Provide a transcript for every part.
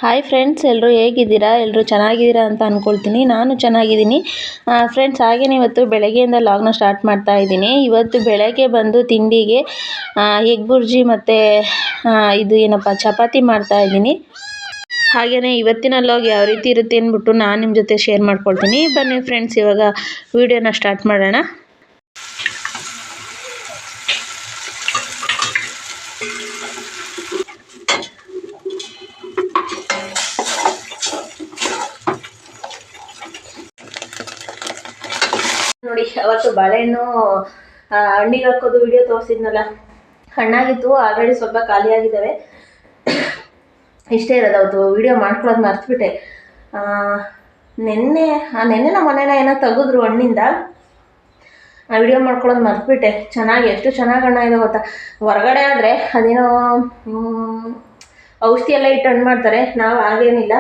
Hi friends, ಎಲ್ಲರೂ ಹೇಗಿದ್ದೀರಾ? ಎಲ್ಲರೂ ಚೆನ್ನಾಗಿದ್ದೀರಾ ಅಂತ ಅಂದ್ಕೊಳ್ತೀನಿ. ನಾನು ಚೆನ್ನಾಗಿದ್ದೀನಿ ಫ್ರೆಂಡ್ಸ್. ಹಾಗೆಯೇ ಇವತ್ತು ಬೆಳಗ್ಗೆಯಿಂದ ಲಾಗ್ನ ಸ್ಟಾರ್ಟ್ ಮಾಡ್ತಾ ಇದ್ದೀನಿ. ಇವತ್ತು ಬೆಳಗ್ಗೆ ಬಂದು ತಿಂಡಿಗೆ ಎಗ್ ಬುರ್ಜಿ ಮತ್ತು ಇದು ಏನಪ್ಪ ಚಪಾತಿ ಮಾಡ್ತಾ ಇದ್ದೀನಿ. ಹಾಗೆಯೇ ಇವತ್ತಿನ ಲಾಗ್ ಯಾವ ರೀತಿ ಇರುತ್ತೆ ಅಂದ್ಬಿಟ್ಟು ನಾನು ನಿಮ್ಮ ಜೊತೆ ಶೇರ್ ಮಾಡ್ಕೊಳ್ತೀನಿ. ಬನ್ನಿ ಫ್ರೆಂಡ್ಸ್, ಇವಾಗ ವಿಡಿಯೋನ ಸ್ಟಾರ್ಟ್ ಮಾಡೋಣ. ನೋಡಿ, ಅವತ್ತು ಬಾಳೆಹಣ್ಣು ಹಣ್ಣಿಗೆ ಹಾಕೋದು ವಿಡಿಯೋ ತೋರಿಸಿದ್ನಲ್ಲ, ಹಣ್ಣಾಗಿತ್ತು. ಆಲ್ರೆಡಿ ಸ್ವಲ್ಪ ಖಾಲಿ ಆಗಿದ್ದಾವೆ. ಇಷ್ಟೇ ಇರೋದು. ಅವತ್ತು ವಿಡಿಯೋ ಮಾಡ್ಕೊಳ್ಳೋದು ಮರ್ತ್ಬಿಟ್ಟೆ. ನೆನ್ನೆ ನಮ್ಮ ಮನೇನ ಏನೋ ತೆಗೆದ್ರು ಹಣ್ಣಿಂದ, ವಿಡಿಯೋ ಮಾಡ್ಕೊಳ್ಳೋದು ಮರ್ತ್ಬಿಟ್ಟೆ. ಎಷ್ಟು ಚೆನ್ನಾಗಿ ಹಣ್ಣು ಇದೆ ಗೊತ್ತಾ. ಹೊರಗಡೆ ಆದರೆ ಅದೇನೋ ಔಷಧಿ ಎಲ್ಲ ಇಟ್ಟು ಹಣ್ಣು ಮಾಡ್ತಾರೆ. ನಾವು ಹಾಗೇನಿಲ್ಲ,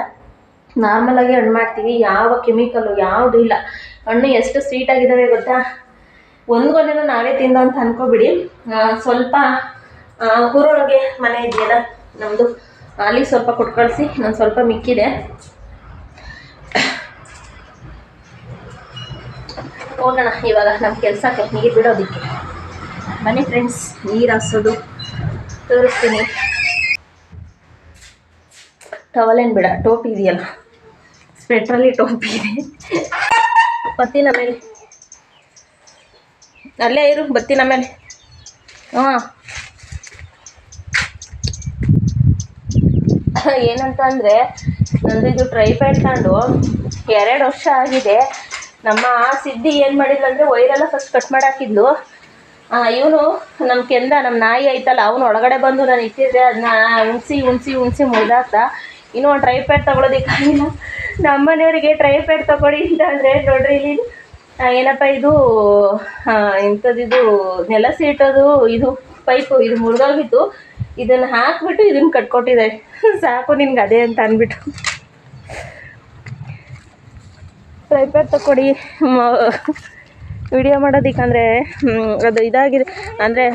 ನಾರ್ಮಲಾಗಿ ಹಣ್ಣು ಮಾಡ್ತೀವಿ. ಯಾವ ಕೆಮಿಕಲ್ಲು ಯಾವುದೂ ಇಲ್ಲ. ಹಣ್ಣು ಎಷ್ಟು ಸ್ವೀಟಾಗಿದ್ದಾವೆ ಗೊತ್ತಾ. ಒಂದ್ಗೊನೆನೂ ನಾವೇ ತಿಂದು ಅಂತ ಅನ್ಕೋಬಿಡಿ. ಸ್ವಲ್ಪ ಊರೊಳಗೆ ಮನೆ ಇದೆಯಲ್ಲ ನಮ್ಮದು, ಅಲ್ಲಿ ಸ್ವಲ್ಪ ಕೊಟ್ಟು ಕಳಿಸಿ, ಇನ್ನೊಂದು ಸ್ವಲ್ಪ ಮಿಕ್ಕಿದೆ. ಹೋಗೋಣ ಇವಾಗ ನಮ್ಮ ಕೆಲಸಕ್ಕೆ, ನೀರು ಬಿಡೋದಕ್ಕೆ. ಬನ್ನಿ ಫ್ರೆಂಡ್ಸ್, ನೀರು ಹಾಸೋದು ತೋರಿಸ್ತೀನಿ. ಟವಲೇನು ಬೇಡ, ಟೋಪಿ ಇದೆಯಲ್ಲ, ಸ್ವೆಟ್ರಲ್ಲಿ ಟೋಪಿ ಇದೆ. ಬತ್ತಿನ ಮೇಲೆ ಅಲ್ಲೇ ಇರು, ಬತ್ತಿನ ಮೇಲೆ. ಏನಂತ ಅಂದರೆ, ನಂದು ಇದು ಟ್ರೈಪ್ಯಾಡ್ ತಗೊಂಡು 2 ವರ್ಷ ಆಗಿದೆ. ನಮ್ಮ ಸಿದ್ಧಿ ಏನು ಮಾಡಿದ್ಲು ಅಂದರೆ, ವೈರೆಲ್ಲ ಫಸ್ಟ್ ಕಟ್ ಮಾಡಾಕಿದ್ಲು. ಇವನು ನಮ್ಮ ನಾಯಿ ಐತಲ್ಲ, ಅವನು ಒಳಗಡೆ ಬಂದು ನಾನು ಇಟ್ಟಿದ್ದೆ, ಅದನ್ನ ಉಣಿಸಿ ಮುರಿದಾಕ್ತ. ಇನ್ನೂ ಒಂದು ಟ್ರೈಪ್ಯಾಡ್ ತೊಗೊಳೋದಕ್ಕಾಗಿಲ್ಲ. ನಮ್ಮ ಮನೆಯವರಿಗೆ ಟ್ರೈಪ್ಯಾಡ್ ತೊಗೊಳ್ಳಿ ಅಂತ ಅಂದರೆ, ನೋಡ್ರಿ ಇಲ್ಲಿ ಏನಪ್ಪ ಇದು ಇಂಥದ್ದು ನೆಲ ಸೀಟೋದು ಇದು ಪೈಪು ಇದು ಮುರಿದೋಗಿತ್ತು. ಇದನ್ನು ಹಾಕ್ಬಿಟ್ಟು ಇದನ್ನು ಕಟ್ಕೊಟ್ಟಿದ್ದಾರೆ. ಸಾಕು ನಿನ್ಗೆ ಅದೇ ಅಂತ ಅಂದ್ಬಿಟ್ಟು ಟ್ರೈಪ್ಯಾಡ್ ತಗೊಳ್ಳಿ ವಿಡಿಯೋ ಮಾಡೋದಕ್ಕಂದರೆ ಅದು ಇದಾಗಿದೆ. ಅಂದರೆ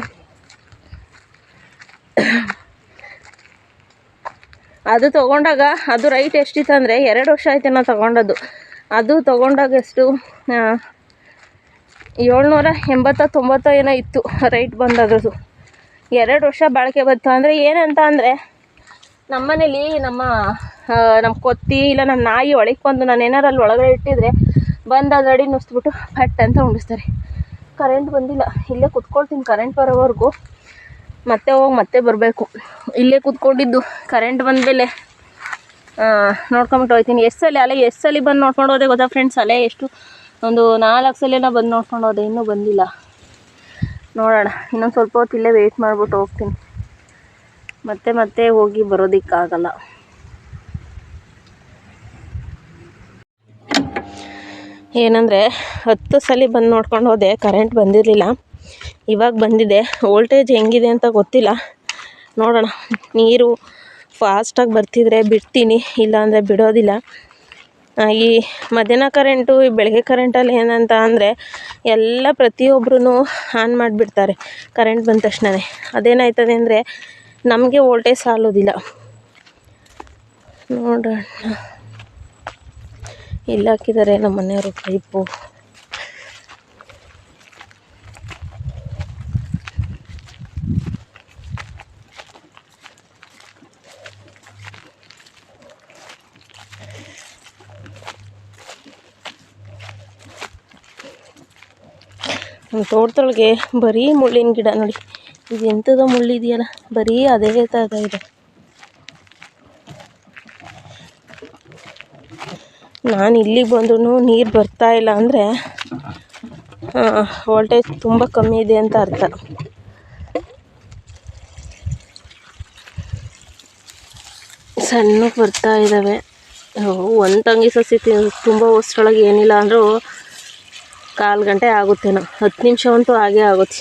ಅದು ತೊಗೊಂಡಾಗ ಅದು ರೈಟ್ ಎಷ್ಟಿತ್ತು ಅಂದರೆ, 2 ವರ್ಷ ಆಯ್ತು ನಾವು ತೊಗೊಂಡದ್ದು. ಅದು ತೊಗೊಂಡಾಗ ಎಷ್ಟು 780-90 ಏನೋ ಇತ್ತು ರೈಟ್ ಬಂದದ್ದು. 2 ವರ್ಷ ಬಾಳಿಕೆ ಬಂತು. ಅಂದರೆ ಏನಂತ ಅಂದರೆ, ನಮ್ಮನೇಲಿ ನಮ್ಮ ಕೊತ್ತಿ ಇಲ್ಲ ನಮ್ಮ ನಾಯಿ ಒಳಗೆ ಬಂದು ನಾನು ಏನಾರು ಅಲ್ಲಿ ಒಳಗಡೆ ಇಟ್ಟಿದ್ರೆ ಬಂದು ಅದು ಅಡಿ ನುಸ್ಬಿಟ್ಟು ಪಟ್ ಅಂತ ಉಣಿಸ್ತಾರೆ. ಕರೆಂಟ್ ಬಂದಿಲ್ಲ, ಇಲ್ಲೇ ಕುತ್ಕೊಳ್ತೀನಿ ಕರೆಂಟ್ ಬರೋವರೆಗೂ. ಮತ್ತೆ ಬರಬೇಕು. ಇಲ್ಲೇ ಕೂತ್ಕೊಂಡಿದ್ದು ಕರೆಂಟ್ ಬಂದಮೇಲೆ ನೋಡ್ಕೊಂಬಿಟ್ಟು ಹೋಗ್ತೀನಿ. ಎಷ್ಟು ಸಲ ಬಂದು ನೋಡ್ಕೊಂಡು ಹೋದೆ ಗೊತ್ತಾ ಫ್ರೆಂಡ್ಸ್. ಅಲೆ ಎಷ್ಟು ಒಂದು 4 ಸಲ ಬಂದು ನೋಡ್ಕೊಂಡು ಹೋದೆ, ಇನ್ನೂ ಬಂದಿಲ್ಲ. ನೋಡೋಣ, ಇನ್ನೊಂದು ಸ್ವಲ್ಪ ಹೊತ್ತು ಇಲ್ಲೇ ವೆಯ್ಟ್ ಮಾಡಿಬಿಟ್ಟು ಹೋಗ್ತೀನಿ. ಮತ್ತೆ ಹೋಗಿ ಬರೋದಕ್ಕಾಗಲ್ಲ. ಏನಂದರೆ 10 ಸಲ ಬಂದು ನೋಡ್ಕೊಂಡು ಹೋದೆ, ಕರೆಂಟ್ ಬಂದಿರಲಿಲ್ಲ. ಇವಾಗ ಬಂದಿದೆ. ವೋಲ್ಟೇಜ್ ಹೆಂಗಿದೆ ಅಂತ ಗೊತ್ತಿಲ್ಲ, ನೋಡೋಣ. ನೀರು ಫಾಸ್ಟಾಗಿ ಬರ್ತಿದ್ರೆ ಬಿಡ್ತೀನಿ, ಇಲ್ಲಾಂದರೆ ಬಿಡೋದಿಲ್ಲ. ಈ ಮಧ್ಯಾಹ್ನ ಕರೆಂಟು, ಈ ಬೆಳಗ್ಗೆ ಕರೆಂಟಲ್ಲಿ ಏನಂತ ಅಂದರೆ, ಎಲ್ಲ ಪ್ರತಿಯೊಬ್ಬರೂ ಆನ್ ಮಾಡಿಬಿಡ್ತಾರೆ ಕರೆಂಟ್ ಬಂದ ತಕ್ಷಣವೇ. ಅದೇನಾಯ್ತದೆ ಅಂದರೆ, ನಮಗೆ ವೋಲ್ಟೇಜ್ ಸಾಲೋದಿಲ್ಲ. ನೋಡೋಣ, ಇಲ್ಲಿ ಹಾಕಿದ್ದಾರೆ ನಮ್ಮ ಮನೆಯವರು ಪೈಪು. ತೋಟದೊಳಗೆ ಬರೀ ಮುಳ್ಳಿನ ಗಿಡ ನೋಡಿ. ಇದು ಎಂಥದೋ ಮುಳ್ಳಿದೆಯಲ್ಲ, ಬರೀ ಅದೇ ಥರ ಇದೆ. ನಾನು ಇಲ್ಲಿಗೆ ಬಂದ್ರೂ ನೀರು ಬರ್ತಾ ಇಲ್ಲ ಅಂದರೆ ವೋಲ್ಟೇಜ್ ತುಂಬ ಕಮ್ಮಿ ಇದೆ ಅಂತ ಅರ್ಥ. ಸಣ್ಣಕ್ಕೆ ಬರ್ತಾ ಇದ್ದಾವೆ. ಒಂದು ತಂಗಿ ಸಸಿ ತುಂಬ ವರ್ಷದೊಳಗೆ ಏನಿಲ್ಲ ಅಂದರೂ 1/4 ಗಂಟೆ ಆಗುತ್ತೇನೋ, 10 ನಿಮಿಷ ಅಂತೂ ಹಾಗೇ ಆಗುತ್ತೆ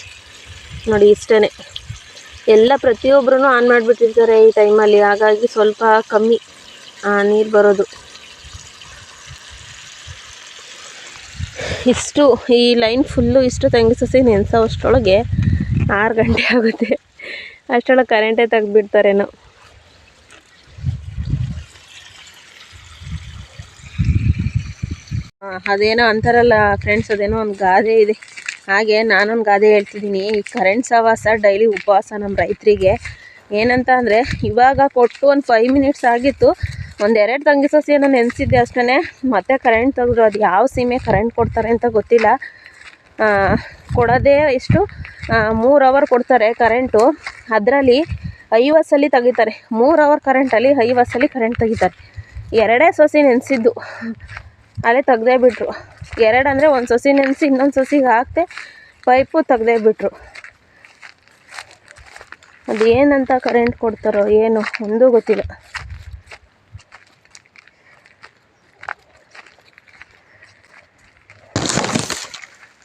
ನೋಡಿ. ಇಷ್ಟೇ, ಎಲ್ಲ ಪ್ರತಿಯೊಬ್ಬರೂ ಆನ್ ಮಾಡಿಬಿಟ್ಟಿರ್ತಾರೆ ಈ ಟೈಮಲ್ಲಿ. ಹಾಗಾಗಿ ಸ್ವಲ್ಪ ಕಮ್ಮಿ ನೀರು ಬರೋದು. ಇಷ್ಟು ಈ ಲೈನ್ ಫುಲ್ಲು ಇಷ್ಟು ತಂಗಿ ಸಸಿ ನೆನೆಸೋ ಅಷ್ಟರೊಳಗೆ 6 ಗಂಟೆ ಆಗುತ್ತೆ. ಅಷ್ಟರೊಳಗೆ ಕರೆಂಟೇ ತೆಗ್ದುಬಿಡ್ತಾರೇನೋ. ಅದೇನೋ ಅಂತಾರಲ್ಲ ಫ್ರೆಂಡ್ಸ್, ಅದೇನೋ ಒಂದು ಗಾದೆ ಇದೆ. ಹಾಗೆ ನಾನೊಂದು ಗಾದೆ ಹೇಳ್ತಿದ್ದೀನಿ. ಈ ಕರೆಂಟ್ ಸಹವಾಸ ಡೈಲಿ ಉಪವಾಸ ನಮ್ಮ ರೈತರಿಗೆ. ಏನಂತ ಅಂದರೆ, ಇವಾಗ ಕೊಟ್ಟು ಒಂದು 5 ಮಿನಿಟ್ಸ್ ಆಗಿತ್ತು, ಒಂದೆರಡು ತಂಗಿ ಸಸಿಯನ್ನು ನೆನೆಸಿದ್ದೆ ಅಷ್ಟೇ. ಮತ್ತೆ ಕರೆಂಟ್ ತೆಗೆದ್ರು. ಅದು ಯಾವ ಸೀಮೆ ಕರೆಂಟ್ ಕೊಡ್ತಾರೆ ಅಂತ ಗೊತ್ತಿಲ್ಲ. ಕೊಡೋದೇ ಎಷ್ಟು 3 ಅವರ್ ಕೊಡ್ತಾರೆ ಕರೆಂಟು. ಅದರಲ್ಲಿ 50 ಸಲ ತೆಗಿತಾರೆ. 3 ಅವರ್ ಕರೆಂಟಲ್ಲಿ 50 ಸಲ ಕರೆಂಟ್ ತೆಗಿತಾರೆ. 2 ಸಸಿ ನೆನೆಸಿದ್ದು ಅಲ್ಲೇ ತೆಗ್ದೇ ಬಿಟ್ರು. 2 ಅಂದರೆ ಒಂದು ಸಸಿ ನೆನೆಸಿ ಇನ್ನೊಂದು ಸಸಿಗೆ ಹಾಕ್ತೆ ಪೈಪು ತೆಗ್ದೇ ಬಿಟ್ರು. ಅದೇನಂತ ಕರೆಂಟ್ ಕೊಡ್ತಾರೋ ಏನೋ ಒಂದೂ ಗೊತ್ತಿಲ್ಲ.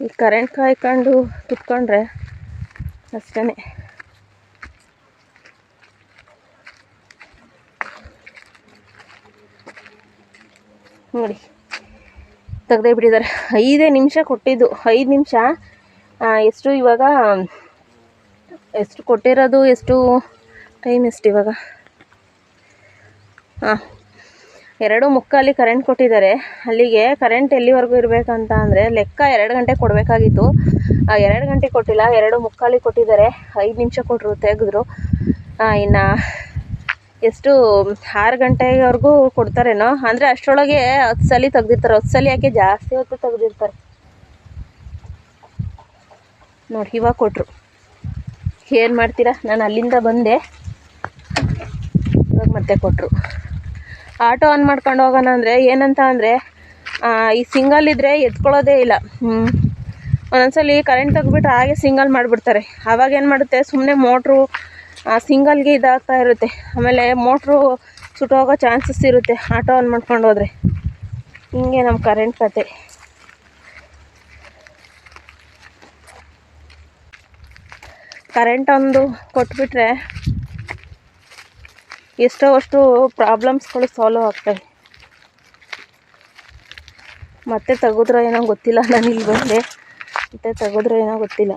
ಈ ಕರೆಂಟ್ ಕಾಯ್ಕೊಂಡು ಕುತ್ಕೊಂಡ್ರೆ ಅಷ್ಟೇ. ನೋಡಿ ತೆಗ್ದೇ ಬಿಟ್ಟಿದ್ದಾರೆ. 5 ನಿಮಿಷ ಕೊಟ್ಟಿದ್ದು. 5 ನಿಮಿಷ ಎಷ್ಟು ಇವಾಗ ಎಷ್ಟು ಕೊಟ್ಟಿರೋದು, ಎಷ್ಟು ಟೈಮ್ ಎಷ್ಟು ಇವಾಗ 2:45 ಕರೆಂಟ್ ಕೊಟ್ಟಿದ್ದಾರೆ. ಅಲ್ಲಿಗೆ ಕರೆಂಟ್ ಎಲ್ಲಿವರೆಗೂ ಇರಬೇಕಂತ ಅಂದರೆ ಲೆಕ್ಕ 2 ಗಂಟೆ ಕೊಡಬೇಕಾಗಿತ್ತು. 2 ಗಂಟೆ ಕೊಟ್ಟಿಲ್ಲ, 2:45 ಕೊಟ್ಟಿದ್ದಾರೆ. 5 ನಿಮಿಷ ಕೊಟ್ಟರು, ತೆಗೆದ್ರು. ಇನ್ನು ಎಷ್ಟು 6 ಗಂಟೆವರೆಗೂ ಕೊಡ್ತಾರೇನೋ. ಅಂದರೆ ಅಷ್ಟರೊಳಗೆ 10 ಸಲ ತೆಗ್ದಿರ್ತಾರೆ. 10 ಸಲ ಯಾಕೆ, ಜಾಸ್ತಿ ಹೊತ್ತು ತೆಗ್ದಿರ್ತಾರೆ ನೋಡಿ. ಇವಾಗ ಕೊಟ್ಟರು. ಏನು ಮಾಡ್ತೀರಾ, ನಾನು ಅಲ್ಲಿಂದ ಬಂದೆ, ಇವಾಗ ಮತ್ತೆ ಕೊಟ್ಟರು. ಆಟೋ ಆನ್ ಮಾಡ್ಕೊಂಡು ಹೋಗೋಣ ಅಂದರೆ ಏನಂತ ಅಂದರೆ, ಈ ಸಿಂಗಲ್ ಇದ್ದರೆ ಎತ್ಕೊಳ್ಳೋದೇ ಇಲ್ಲ. ಒಂದೊಂದ್ಸಲಿ ಕರೆಂಟ್ ತೆಗ್ಬಿಟ್ರೆ ಹಾಗೆ ಸಿಂಗಲ್ ಮಾಡಿಬಿಡ್ತಾರೆ. ಆವಾಗ ಏನು ಮಾಡುತ್ತೆ, ಸುಮ್ಮನೆ ಮೋಟ್ರು ಸಿಂಗಲ್ಗೆ ಇದಾಗ್ತಾ ಇರುತ್ತೆ. ಆಮೇಲೆ ಮೋಟ್ರು ಸುಟ್ಟೋಗೋ ಚಾನ್ಸಸ್ ಇರುತ್ತೆ ಆಟೋ ಆನ್ ಮಾಡ್ಕೊಂಡು ಹೋದರೆ. ಹಿಂಗೆ ನಮ್ಮ ಕರೆಂಟ್ ಕತೆ. ಕರೆಂಟ್ ಒಂದು ಕೊಟ್ಬಿಟ್ರೆ ಎಷ್ಟೋ ಅಷ್ಟು ಪ್ರಾಬ್ಲಮ್ಸ್ಗಳು ಸಾಲ್ವ್ ಆಗ್ತವೆ. ಮತ್ತೆ ತೆಗೆದ್ರೋ ಏನೋ ಗೊತ್ತಿಲ್ಲ. ನಾನು ಇಲ್ಲಿ ಬಂದೆ, ಮತ್ತೆ ತೆಗೆದ್ರೋ ಏನೋ ಗೊತ್ತಿಲ್ಲ.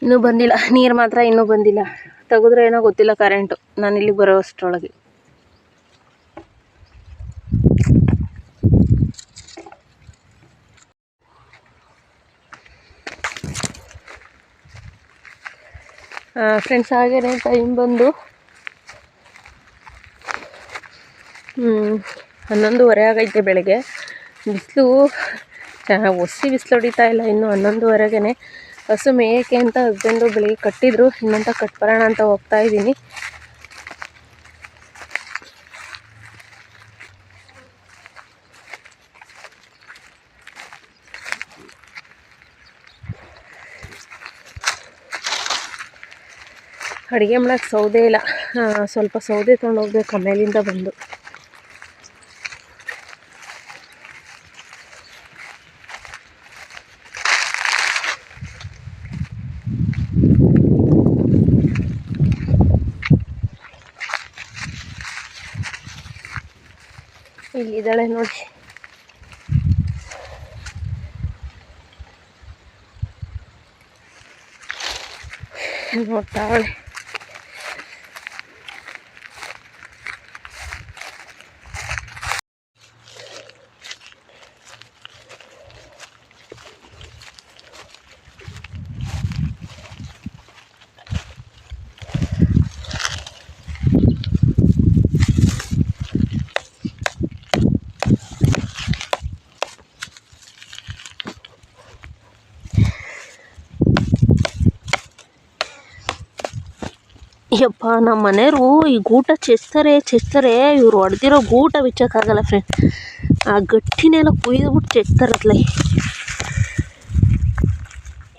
ಇನ್ನೂ ಬಂದಿಲ್ಲ, ನೀರು ಮಾತ್ರ ಇನ್ನೂ ಬಂದಿಲ್ಲ. ತೆಗೆದ್ರೋ ಏನೋ ಗೊತ್ತಿಲ್ಲ ಕರೆಂಟು ನಾನು ಇಲ್ಲಿಗೆ ಬರೋ ಅಷ್ಟರೊಳಗೆ. ಫ್ರೆಂಡ್ಸ್, ಹಾಗೇ ಟೈಮ್ ಬಂದು 11:30 ಆಗೈತೆ ಬೆಳಗ್ಗೆ. ಬಿಸಿಲು ಒಸಿ ಬಿಸಿಲು ಹೊಡಿತಾ ಇಲ್ಲ. ಇನ್ನು 11:30ಗೆ ಹಸು ಮೇಯಕ್ಕೆ ಅಂತ ಹಸ್ಬೆಂಡು ಬೆಳಿಗ್ಗೆ ಕಟ್ಟಿದ್ರು. ಇನ್ನಂತ ಕಟ್ಬರೋಣ ಅಂತ ಹೋಗ್ತಾ ಇದ್ದೀನಿ. ಅಡುಗೆ ಮಾಡೋಕ್ಕೆ ಸೌದೆ ಇಲ್ಲ. ಸ್ವಲ್ಪ ಸೌದೆ ತೊಗೊಂಡು ಹೋಗ್ಬೇಕು ಆಮೇಲಿಂದ ಬಂದು. ಇಲ್ಲಿದ್ದಾಳೆ ನೋಡಿ. ನೋಡ್ತಾವಳೆ. ಯಪ್ಪ, ನಮ್ಮ ಮನೆಯವರು ಈ ಗೂಟ ಚೆಚ್ತಾರೆ. ಇವ್ರು ಹೊಡೆದಿರೋ ಗೂಟ ಬಿಚ್ಚೋಕ್ಕಾಗಲ್ಲ ಫ್ರೆಂಡ್. ಆ ಗಟ್ಟಿನೆಲ್ಲ ಕುಯ್ದುಬಿಟ್ಟು ಚೆಚ್ತಾರತ್ಲ.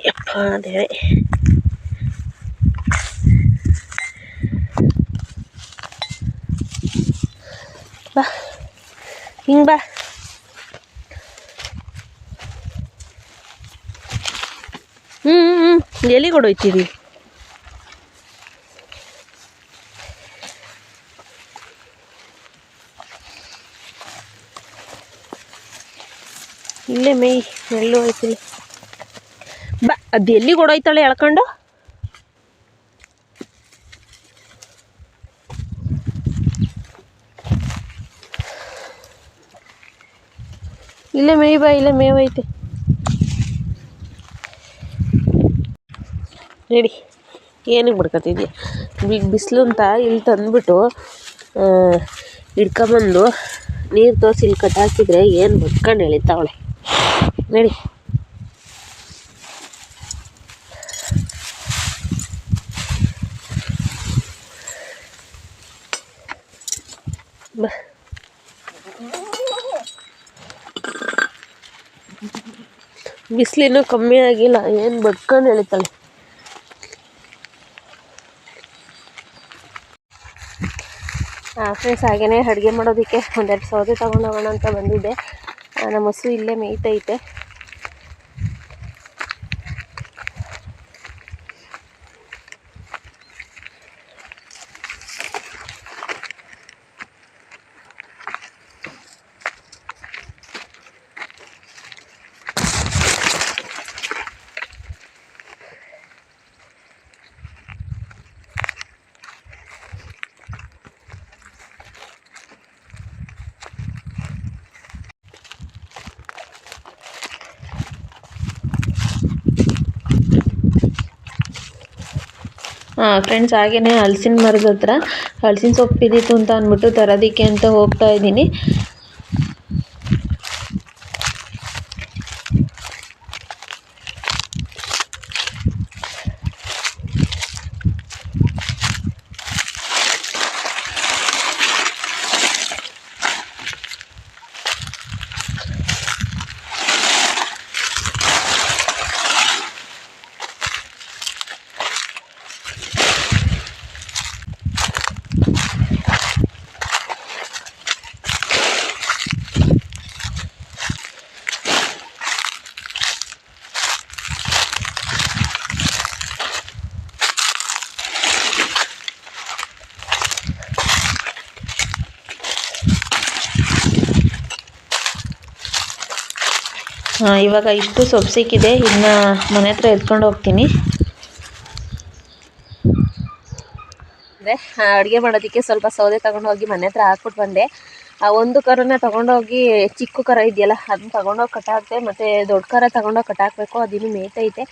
ಯಪ್ಪ ದೇವೆ. ಬಾ, ಹಿಂಗೆ ಬಾ. ಎಲ್ಲಿ ಕೊಡೋಯ್ತೀವಿ? ಇಲ್ಲೇ ಮೇಯ್, ಎಲ್ಲೂ ಹೋಯ್ತಿಲ್ಲ. ಬಾ, ಅದು ಎಲ್ಲಿಗೆ ಓಡೋಯ್ತಾಳೆ ಎಳ್ಕೊಂಡು. ಇಲ್ಲೇ ಮೇಯ್ ಬಾ, ಇಲ್ಲೇ ಮೇವೈತೆ. ನಡಿ, ಏನಕ್ಕೆ ಬಿಡ್ಕೊತಿದ್ಯಾ? ಬಿಸಿಲು ಅಂತ ಇಲ್ಲಿ ತಂದುಬಿಟ್ಟು ಹಿಡ್ಕೊಂಬಂದು ನೀರು ತೋರಿಸಿ ಇಲ್ಲಿ ಕಟ್ಟಾಕಿದ್ರೆ ಏನು ಬಡ್ಕೊಂಡು ಎಳಿತಾವಳೆ. ನಡಿ. ಬಾ, ಬಿಸಿಲಿನ್ನೂ ಕಮ್ಮಿ ಆಗಿಲ್ಲ, ಏನು ಬಡ್ಕೊಂಡು ಎಳಿತಾಳೆ. ಫ್ರೆಂಡ್ಸ್, ಹಾಗೆಯೇ ಅಡುಗೆ ಮಾಡೋದಕ್ಕೆ ಒಂದೆರಡು ಸೌದೆ ತೊಗೊಂಡೋಗೋಣ ಅಂತ ಬಂದಿದ್ದೆ. ನಮ್ಮ ಹಸು ಇಲ್ಲೇ ಮೇಯ್ತೈತೆ. ಫ್ರೆಂಡ್ಸ್, ಹಾಗೆಯೇ ಹಲಸಿನ ಮರದ ಹತ್ರ ಹಲಸಿನ ಸೊಪ್ಪು ಬಿದ್ದಿತ್ತು ಅಂತ ಅಂದ್ಬಿಟ್ಟು ತರೋದಕ್ಕೆ ಅಂತ ಹೋಗ್ತಾ ಇದ್ದೀನಿ. ಇವಾಗ ಇಷ್ಟು ಸೊಪ್ಪು ಸಿಕ್ಕಿದೆ, ಇನ್ನು ಮನೆ ಹತ್ರ ಎತ್ಕೊಂಡು ಹೋಗ್ತೀನಿ. ಅಂದರೆ ಅಡುಗೆ ಮಾಡೋದಕ್ಕೆ ಸ್ವಲ್ಪ ಸೌದೆ ತೊಗೊಂಡೋಗಿ ಮನೆ ಹತ್ರ ಹಾಕ್ಬಿಟ್ಟು ಬಂದೆ. ಆ ಒಂದು ಕರನ್ನ ತೊಗೊಂಡೋಗಿ, ಚಿಕ್ಕ ಕರ ಇದೆಯಲ್ಲ ಅದನ್ನ ತೊಗೊಂಡೋಗಿ ಕಟ್ಟಾಕ್ದೆ. ಮತ್ತು ದೊಡ್ಡ ಕರ ತೊಗೊಂಡೋಗಿ ಕಟ್ಟಾಕಬೇಕು, ಅದಿನ್ನೂ ಮೇಯ್ತೈತೆ.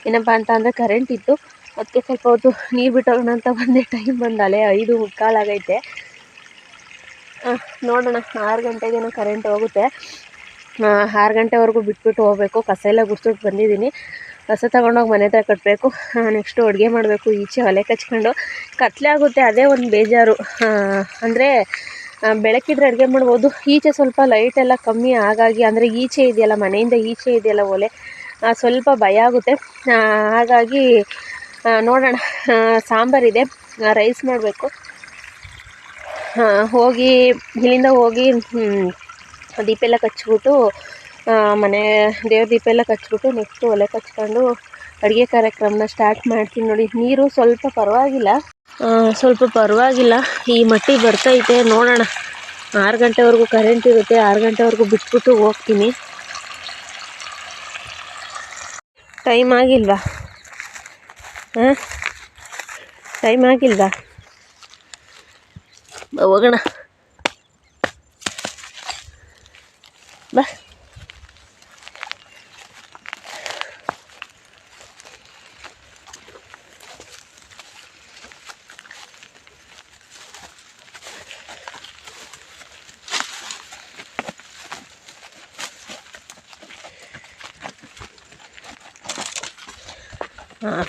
ಏನಪ್ಪ ಅಂತ ಅಂದರೆ ಕರೆಂಟ್ ಇತ್ತು, ಅದಕ್ಕೆ ಸ್ವಲ್ಪ ಹೊತ್ತು ನೀರು ಬಿಟ್ಟೋಗೋಣ ಅಂತ ಬಂದೆ. ಟೈಮ್ ಬಂದಲೆ 5:15 ಆಗೈತೆ. ನೋಡೋಣ, 6 ಗಂಟೆಗೇನೋ ಕರೆಂಟ್ ಹೋಗುತ್ತೆ. 6 ಗಂಟೆವರೆಗೂ ಬಿಟ್ಬಿಟ್ಟು ಹೋಗಬೇಕು. ಕಸ ಎಲ್ಲ ಗುಡಿಸ್ಬಿಟ್ಟು ಬಂದಿದ್ದೀನಿ. ಕಸ ತೊಗೊಂಡೋಗಿ ಮನೆ ಹತ್ರ ಕಟ್ಟಬೇಕು. ನೆಕ್ಸ್ಟು ಅಡುಗೆ ಮಾಡಬೇಕು. ಈಚೆ ಒಲೆ ಕಚ್ಕೊಂಡು ಕತ್ಲೆ ಆಗುತ್ತೆ, ಅದೇ ಒಂದು ಬೇಜಾರು. ಅಂದರೆ ಬೆಳಕಿದ್ರೆ ಅಡುಗೆ ಮಾಡ್ಬೋದು, ಈಚೆ ಸ್ವಲ್ಪ ಲೈಟೆಲ್ಲ ಕಮ್ಮಿ, ಹಾಗಾಗಿ ಅಂದರೆ ಈಚೆ ಇದೆಯಲ್ಲ, ಮನೆಯಿಂದ ಈಚೆ ಇದೆಯಲ್ಲ ಒಲೆ, ಸ್ವಲ್ಪ ಭಯ ಆಗುತ್ತೆ. ಹಾಗಾಗಿ ನೋಡೋಣ. ಸಾಂಬಾರಿದೆ, ರೈಸ್ ಮಾಡಬೇಕು. ಹೋಗಿ ಇಲ್ಲಿಂದ ಹೋಗಿ ದೀಪ ಎಲ್ಲ ಕಚ್ಬಿಟ್ಟು, ಮನೆ ದೇವ್ರ ದೀಪ ಎಲ್ಲ ಕಚ್ಬಿಟ್ಟು ನೆಕ್ಸ್ಟು ಒಲೆ ಕಚ್ಕೊಂಡು ಅಡುಗೆ ಕಾರ್ಯಕ್ರಮನ ಸ್ಟಾರ್ಟ್ ಮಾಡ್ತೀನಿ. ನೋಡಿ, ನೀರು ಸ್ವಲ್ಪ ಪರವಾಗಿಲ್ಲ, ಈ ಮಟ್ಟಿಗೆ ಬರ್ತೈತೆ. ನೋಡೋಣ, 6 ಗಂಟೆವರೆಗೂ ಕರೆಂಟ್ ಇರುತ್ತೆ. 6 ಗಂಟೆವರೆಗೂ ಬಿಟ್ಬಿಟ್ಟು ಹೋಗ್ತೀನಿ. ಟೈಮ್ ಆಗಿಲ್ವಾ? ಹೋಗೋಣ ಬಾ.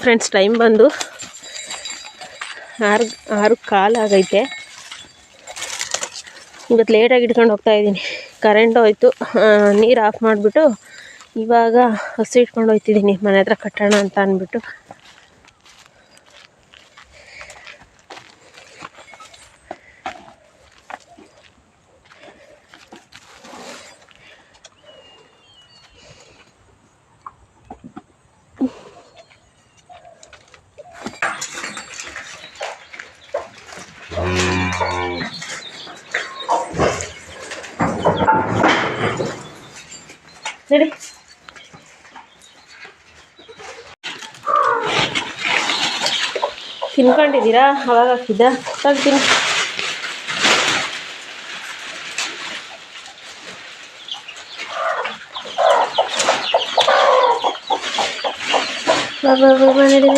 ಫ್ರೆಂಡ್ಸ್, ಟೈಮ್ ಬಂದು 6:15 ಆಗೈತೆ. ಇವತ್ತು ಲೇಟಾಗಿ ಇಟ್ಕೊಂಡು ಹೋಗ್ತಾಯಿದ್ದೀನಿ. ಕರೆಂಟ್ ಹೋಯ್ತು, ನೀರು ಆಫ್ ಮಾಡಿಬಿಟ್ಟು ಇವಾಗ ಹಸು ಇಟ್ಕೊಂಡು ಹೋಗ್ತಿದ್ದೀನಿ ಮನೆ ಹತ್ರ ಕಟ್ಟೋಣ ಅಂತ ಅಂದ್ಬಿಟ್ಟು. ನಡಿ. ತಿನ್ಕೊಂಡಿದ್ದೀರಾ? ಅವಾಗ ಹಾಕಿದ್ದ ತಿನ್. ನಡಿ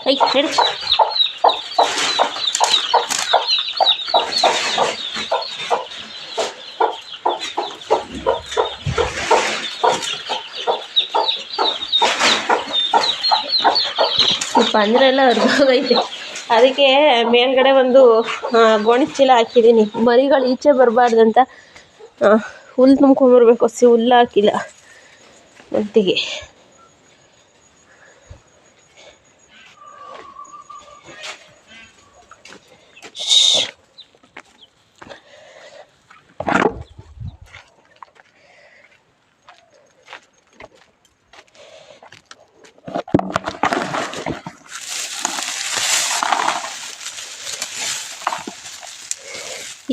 ಐ ಹೇಳಿ. ಪಂಜರ ಎಲ್ಲ ಹರಿದೋಗೈತೆ, ಅದಕ್ಕೆ ಮೇಲ್ಗಡೆ ಒಂದು ಗೋಣಿ ಚೀಲ ಹಾಕಿದ್ದೀನಿ. ಮರಿಗಳು ಈಚೆ ಬರಬಾರ್ದಂತ ಹುಲ್ಲು ತುಂಬ್ಕೊಂಬರ್ಬೇಕು. ಹುಲ್ಲು ಹಾಕಿಲ್ಲ ಮತ್ತಿಗೆ.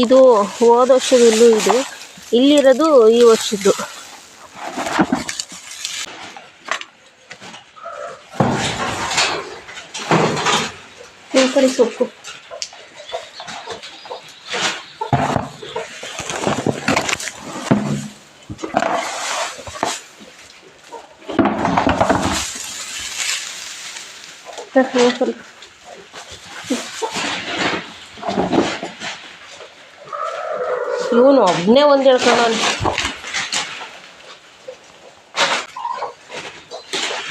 ಇದು ಹೋದ ವರ್ಷದ ಹುಲ್ಲು, ಇದು ಇಲ್ಲಿರೋದು ಈ ವರ್ಷದ್ದು. ಕರಿ ಸೊಪ್ಪು ಇವನು ಒಬ್ಬನೇ ಒಂದು ಹೇಳ್ಕೊಂಡು.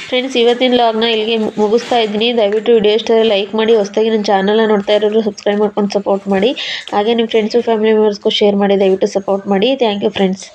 ಫ್ರೆಂಡ್ಸ್, ಇವತ್ತಿನ ಲಾಗ್ನ ಇಲ್ಲಿಗೆ ಮುಗಿಸ್ತಾ ಇದ್ದೀನಿ. ದಯವಿಟ್ಟು ವಿಡಿಯೋ ಇಷ್ಟ ಲೈಕ್ ಮಾಡಿ. ಹೊಸದಾಗಿ ನನ್ನ ಚಾನಲ್ನ ನೋಡ್ತಾ ಇರೋರು ಸಬ್ಸ್ಕ್ರೈಬ್ ಮಾಡ್ಕೊಂಡು ಸಪೋರ್ಟ್ ಮಾಡಿ. ಹಾಗೆ ನಿಮ್ಮ ಫ್ರೆಂಡ್ಸು ಫ್ಯಾಮಿಲಿ ಮೆಂಬರ್ಸ್ಗೂ ಶೇರ್ ಮಾಡಿ ದಯವಿಟ್ಟು ಸಪೋರ್ಟ್ ಮಾಡಿ. Thank you friends.